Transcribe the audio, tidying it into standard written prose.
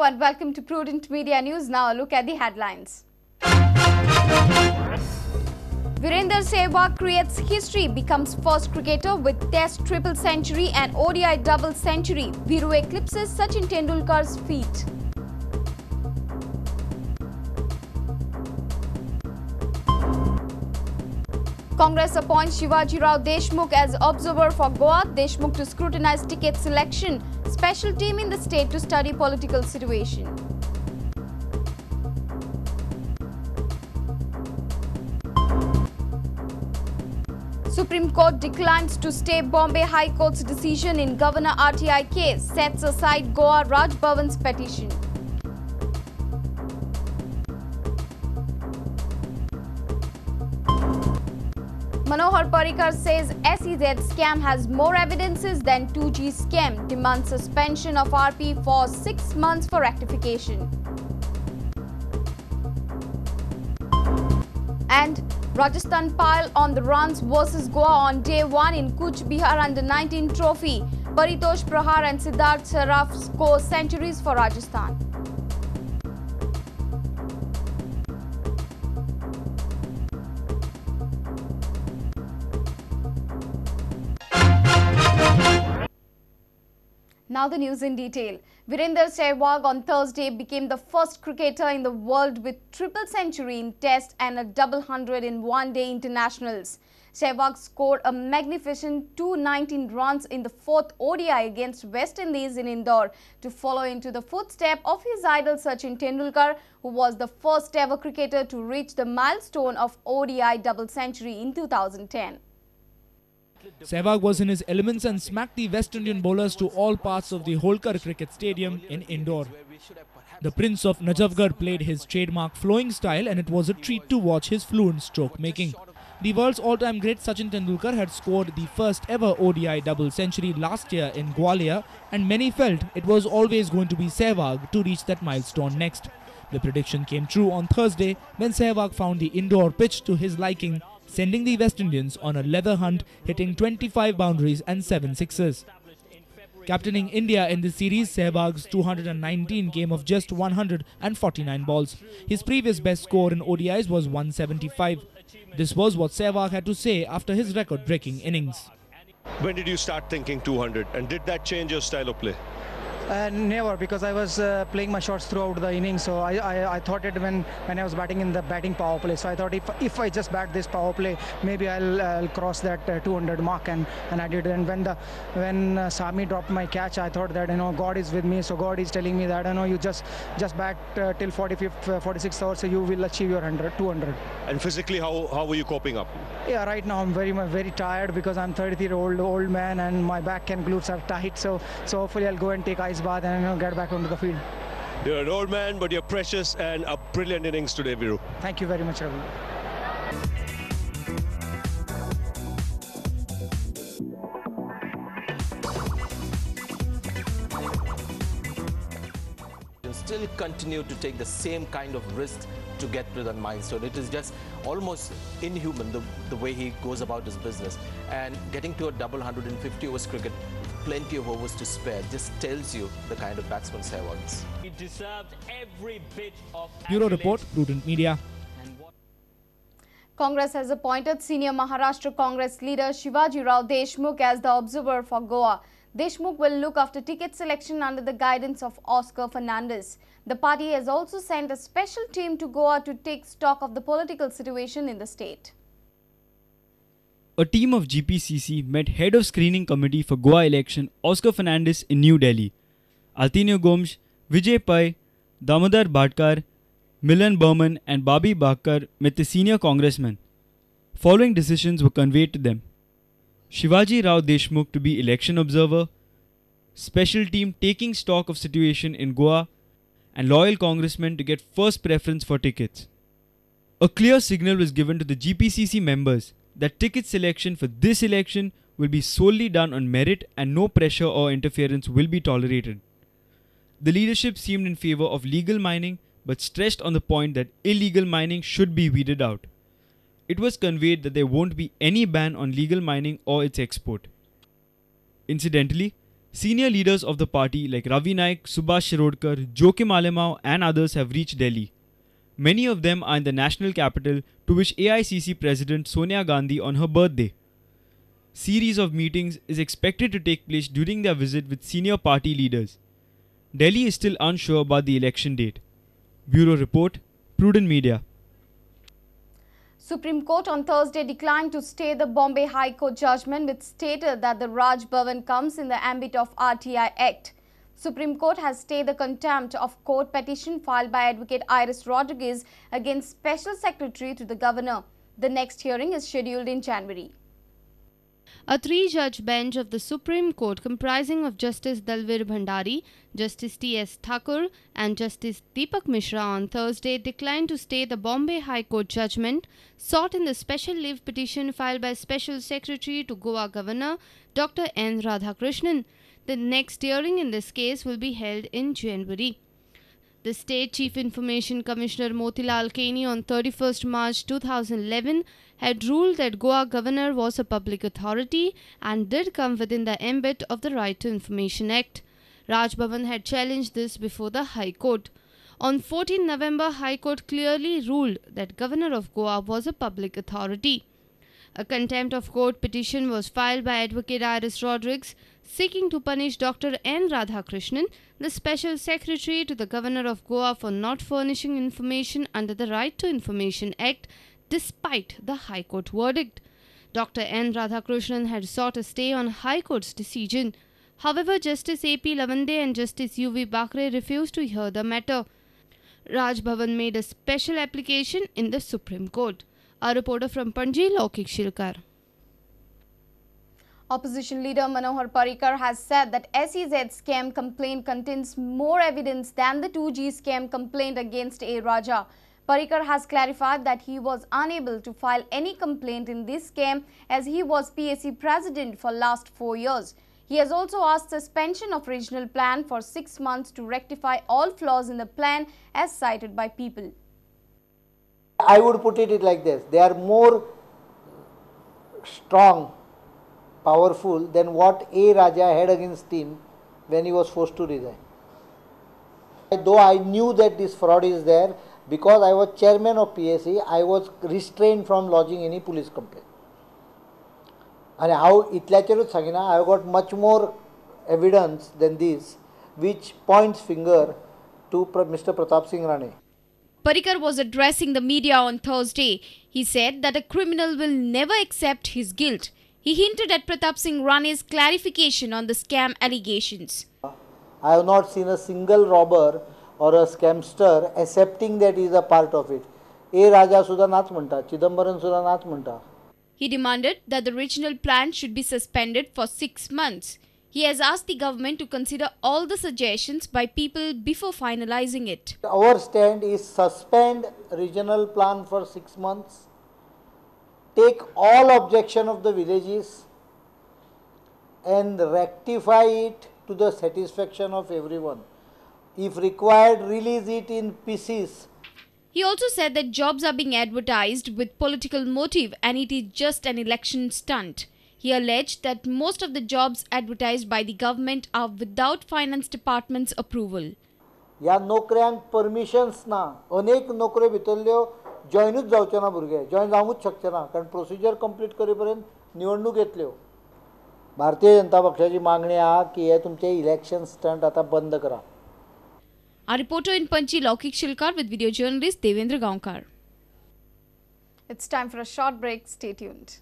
and welcome to Prudent Media News. Now a look at the headlines. Virender Sehwag creates history, becomes first cricketer with Test triple century and ODI double century. Viru eclipses Sachin Tendulkar's feat. Congress appoints Shivaji Rao Deshmukh as observer for Goa. Deshmukh to scrutinize ticket selection. Special team in the state to study political situation. Supreme Court declines to stay Bombay High Court's decision in Governor RTI case. Sets aside Goa Raj Bhavan's petition. Manohar Parrikar says SEZ scam has more evidences than 2G scam. Demands suspension of RP for 6 months for rectification. And Rajasthan pile on the runs versus Goa on day 1 in Kuch Bihar Under-19 trophy. Paritosh Prahar and Siddharth Saraf score centuries for Rajasthan. Now the news in detail. Virender Sehwag on Thursday became the first cricketer in the world with triple century in Test and a double hundred in one-day internationals. Sehwag scored a magnificent 219 runs in the fourth ODI against West Indies in Indore to follow into the footsteps of his idol Sachin Tendulkar, who was the first ever cricketer to reach the milestone of ODI double century in 2010. Sehwag was in his elements and smacked the West Indian bowlers to all parts of the Holkar Cricket Stadium in Indore. The Prince of Najafgarh played his trademark flowing style, and it was a treat to watch his fluent stroke making. The world's all-time great Sachin Tendulkar had scored the first ever ODI double century last year in Gwalior, and many felt it was always going to be Sehwag to reach that milestone next. The prediction came true on Thursday when Sehwag found the indoor pitch to his liking, sending the West Indians on a leather hunt, hitting 25 boundaries and 7 sixes. Captaining India in this series, Sehwag's 219 came of just 149 balls. His previous best score in ODIs was 175. This was what Sehwag had to say after his record-breaking innings. When did you start thinking 200, and did that change your style of play? Never, because I was playing my shots throughout the inning, so I thought it when I was batting in the batting power play. So I thought if I just bat this power play, maybe I'll cross that 200 mark, and I did. And when Sami dropped my catch, I thought that God is with me. So God is telling me that you just bat till 45th, 46th hour, so you will achieve your 200. And physically, how were you coping up? Yeah, right now I'm very tired because I'm 33-year-old old man and my back and glutes are tight. So hopefully I'll go and take ice bath and get back onto the field. You're an old man, but you're precious, and a brilliant innings today, Viru. Thank you very much, Ravi. Still continue to take the same kind of risk to get to that milestone. It is just almost inhuman the way he goes about his business, and getting to a double 150 overs cricket, plenty of overs to spare, just tells you the kind of batsman Sehwag is. He deserved every bit of Bureau Report, Prudent Media. Congress has appointed senior Maharashtra Congress leader Shivaji Rao Deshmukh as the observer for Goa. Deshmukh will look after ticket selection under the guidance of Oscar Fernandez. The party has also sent a special team to Goa to take stock of the political situation in the state. A team of GPCC met head of screening committee for Goa election Oscar Fernandez in New Delhi. Altinio Gomes, Vijay Pai, Damodar Bhatkar, Milan Berman and Babi Bakkar met the senior congressmen. Following decisions were conveyed to them: Shivaji Rao Deshmukh to be election observer, special team taking stock of situation in Goa, and loyal congressmen to get first preference for tickets. A clear signal was given to the GPCC members that ticket selection for this election will be solely done on merit and no pressure or interference will be tolerated. The leadership seemed in favour of legal mining but stressed on the point that illegal mining should be weeded out. It was conveyed that there won't be any ban on legal mining or its export. Incidentally, Senior leaders of the party like Ravi Naik, Subhash Shirodkar, Joachim Alemao and others have reached Delhi. Many of them are in the national capital to wish AICC President Sonia Gandhi on her birthday. Series of meetings is expected to take place during their visit with senior party leaders. Delhi is still unsure about the election date. Bureau Report, Prudent Media. Supreme Court on Thursday declined to stay the Bombay High Court judgment, which stated that the Raj Bhavan comes in the ambit of RTI Act. Supreme Court has stayed the contempt of court petition filed by Advocate Iris Rodriguez against Special Secretary to the Governor. The next hearing is scheduled in January. A three-judge bench of the Supreme Court comprising of Justice Dalvir Bhandari, Justice T.S. Thakur and Justice Deepak Mishra on Thursday declined to stay the Bombay High Court judgment sought in the special leave petition filed by Special Secretary to Goa Governor Dr. N. Radhakrishnan. The next hearing in this case will be held in January. The State Chief Information Commissioner Motilal Kaini on 31st March 2011 had ruled that Goa Governor was a public authority and did come within the ambit of the Right to Information Act. Raj Bhavan had challenged this before the High Court. On 14 November, High Court clearly ruled that Governor of Goa was a public authority. A contempt of court petition was filed by Advocate Iris Rodriguez seeking to punish Dr. N. Radhakrishnan, the Special Secretary to the Governor of Goa, for not furnishing information under the Right to Information Act despite the High Court verdict. Dr. N. Radhakrishnan had sought a stay on High Court's decision. However, Justice A.P. Lavande and Justice U.V. Bakre refused to hear the matter. Raj Bhavan made a special application in the Supreme Court. A reporter from Panji, Laukik Shilkar. Opposition leader Manohar Parrikar has said that SEZ scam complaint contains more evidence than the 2G scam complaint against A. Raja. Parrikar has clarified that he was unable to file any complaint in this scam as he was PAC president for last 4 years. He has also asked suspension of regional plan for 6 months to rectify all flaws in the plan as cited by people. I would put it like this: they are more strong, powerful than what A. Raja had against him when he was forced to resign. Though I knew that this fraud is there, because I was chairman of PAC, I was restrained from lodging any police complaint. And how itlacherut sagina, I have got much more evidence than this, which points finger to Mr. Pratap Singh Rane. Parrikar was addressing the media on Thursday. He said that a criminal will never accept his guilt. He hinted at Pratap Singh Rane's clarification on the scam allegations. I have not seen a single robber or a scamster accepting that he is a part of it. A. Raja Sudha Nath Manta, Chidambaram Sudha Nath Manta. He demanded that the regional plan should be suspended for 6 months. He has asked the government to consider all the suggestions by people before finalizing it. Our stand is suspend regional plan for 6 months, take all objection of the villages and rectify it to the satisfaction of everyone. If required, release it in pieces. He also said that jobs are being advertised with political motive and it is just an election stunt. He alleged that most of the jobs advertised by the government are without finance department's approval. या नोकऱ्यांक permissions ना, अनेक नोकऱ्यो भितरल्यो जॉइनूच जावचे ना भुरगे, join जावूंच शकचे ना, कारण procedure complete करेपर्यंत निवडणूक येतल्यो. भारतीय जनता पक्षाची मागणी आहे की हे तुमचे इलेक्शन स्टंट आता बंद करा. A reporter in Panchi, Laukik Shilkar, with video journalist Devendra Gaonkar. It's time for a short break. Stay tuned.